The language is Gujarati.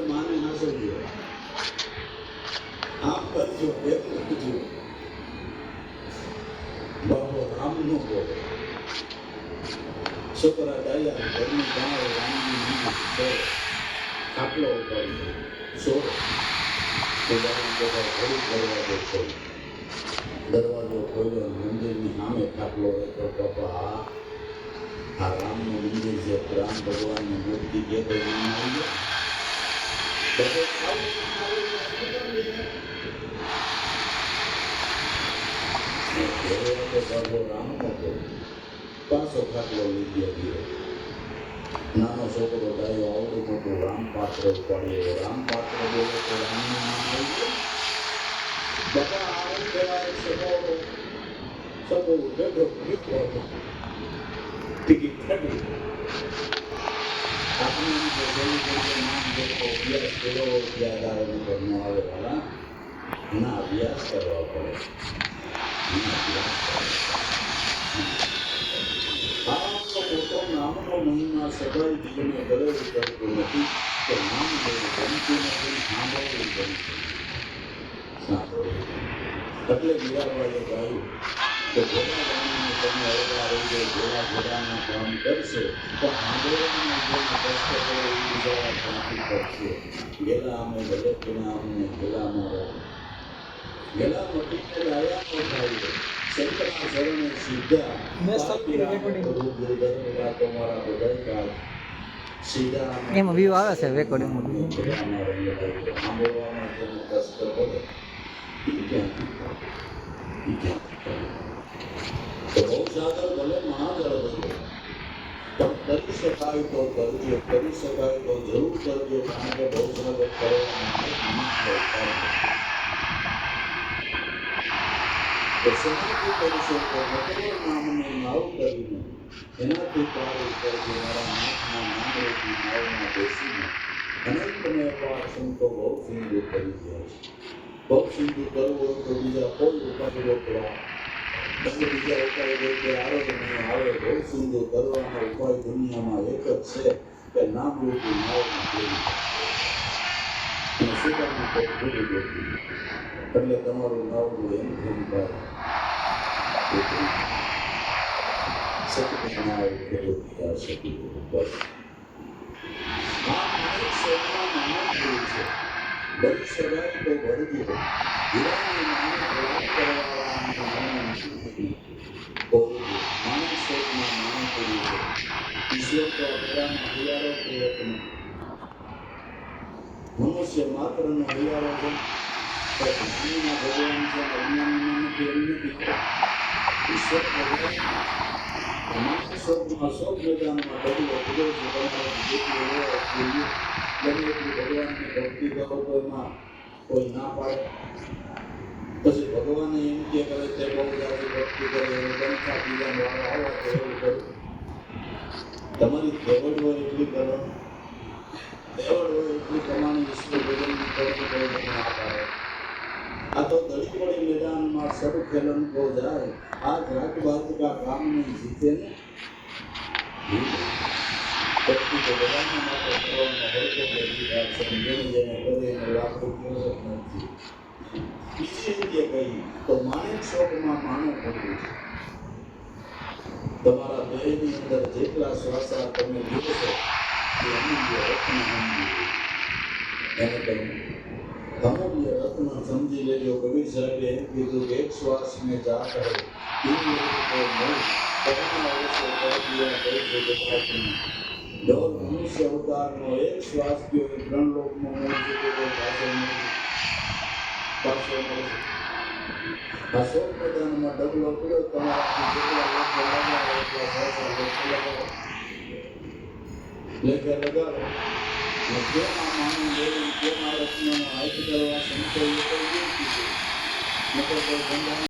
માને હાસવજો, આમ કરજો, એમ કરજો. બાપો રામ નો બોલે, છોકરા ડાયા ઘરની બહાર રામની નીચે સોળ ખાટલો ઉપાડી સોળ દરવાજો ખોલ્યો, મંદિરની સામે ખાટલો હતો. બાપા આ રામનું મંદિર છે, રામ ભગવાનની મૂર્તિ કે તો આવી જાય રામ નો પાછો ખાટલો લઈ ગયો. નાનો છોકરો ડાયો આવડું મોટું રામ પાત્ર ઉપાડ્યો. રામ પાત્ર બોલે તો રામનું નામ આવી ગયું. બાપા આવું કહેવાય સબો બેઠો ટિકિટ કાઢી આપણે નામ દેખો અભ્યાસ કર્યો યાદ આવે ઘરનો આવે વાળા એના અભ્યાસ કરવા પડે. પોતો નામનો મહિમા સદાય જીવને ગળે કરતો નથી કે નામ લેવું ગમતું નથી, સાંભળવું ગમતું સાંભળવું. એટલે મીરાબાઈએ કહ્યું કે ઘોડા ગામમાં તમે અવળા રહીને ઘોડા ઘોડાના કામ કરશો તો સાંભળવામાં કષ્ટ કરે એ બીજા કામથી કરશે. ગેલા અમે ભલે પીણા અમને ગેલામાં રહો, ગેલા મટીને લાયા તો થાય શંકરના શરણે સીધા એમાં વ્યૂ આવે છે રેકોર્ડિંગ બહુ સાગર ભલે મહાજળ બનવો પણ કરી શકાય તો કરજો, કરી શકાય તો જરૂર કરજો. કારણ કે બહુ સાગર એનાથી પાર કરજો. મારા નાથના નામરેથી નાવમાં બેસીને અનંતને પાર સંતો બહુ સિંધુ કરી ગયા છે. બહુ સિંધુ કરવું હોય તો બીજા કોઈ ઉપાય રોકવા, બીજા ઉપાય રોકે આવે નહીં આવે. બહુ સિંધુ કરવાનો ઉપાય દુનિયામાં એક જ છે કે નામરૂપી નાવમાં બેસી અને સુદાની કોઈ ભૂલી ગયું એટલે તમારું નાવનું એમ થઈ જાય. સતના ઉકેલો થયા શકે બસ. આ માણસ શોધમાં મહાન ભૂલ છે. બની શકાય તો ભરજો. હીરાની માણસ પ્રયાસ કરવાવાળાની માણસ શોધમાં મહાન ભૂલ છે. ઈશ્વર તો અપરામાં હૈયારો પ્રયત્ન, મનુષ્ય માત્રનો હૈયારો છે. જ્ઞાનીના ભગવાન છે, અજ્ઞાનીના નથી એમ નથી. ઈશ્વર ભગવાન શોધમાં સૌ મેદાનમાં ડગલો પડે છે. તમારે જેટલું હોય એટલું ગમે એટલી ભગવાનની ભક્તિ કરો તો એમાં કોઈ ના પાડે. પછી ભગવાને એમ કે કરે તે બહુ જાતિ ભક્તિ કરે એને ગમતા બીજાનો વાળો આવો તો એવું કરું. તમારી તેવડ હોય એટલી કરો, તેવડ હોય એટલી કમાણી ઈશ્વર ભજનની કરો તો તમને ના પાડે. આ તો દળી પડી મેદાનમાં સબ ખેલન કો જાય, આ જાત બાત કા કામ નહીં જીતે ને. ભક્તિ તો બધાના માટે કરવાનો હળકો કરી વાત સમજણી જેને કરે એને લાખ રૂપિયો નથી. બીજી રીતે કહી તો માણેક શોકમાં માણો પડ્યું છે. તમારા દેહની અંદર જેટલા શ્વાસા તમે લીધો છો તે અમૂલ્ય રત્ન સમજી એને કહ્યું. અમૂલ્ય રત્ન સમજી લેજો. કબીર સાહેબે એમ કીધું કે એક શ્વાસ મેં જાત હૈ તીન લોગ को मोह करना ऐसे कर दिया कैसे देखाती डोल मनुष्य अवतारનો એક શ્વાસ ગયો એ ત્રણ લોકમાં મોહ છે તો પાછો અશોક મેદાનમાં ડગલો પડ્યો. તમારાથી જેટલા લોકો લાગ્યા એટલા સાચા લોકો લગાવો, લેખે લગાવો. કેમ આ માનવ લેવું, કેમ આ રત્નનો હાથ કરવા સંતો એ કહી દીધું.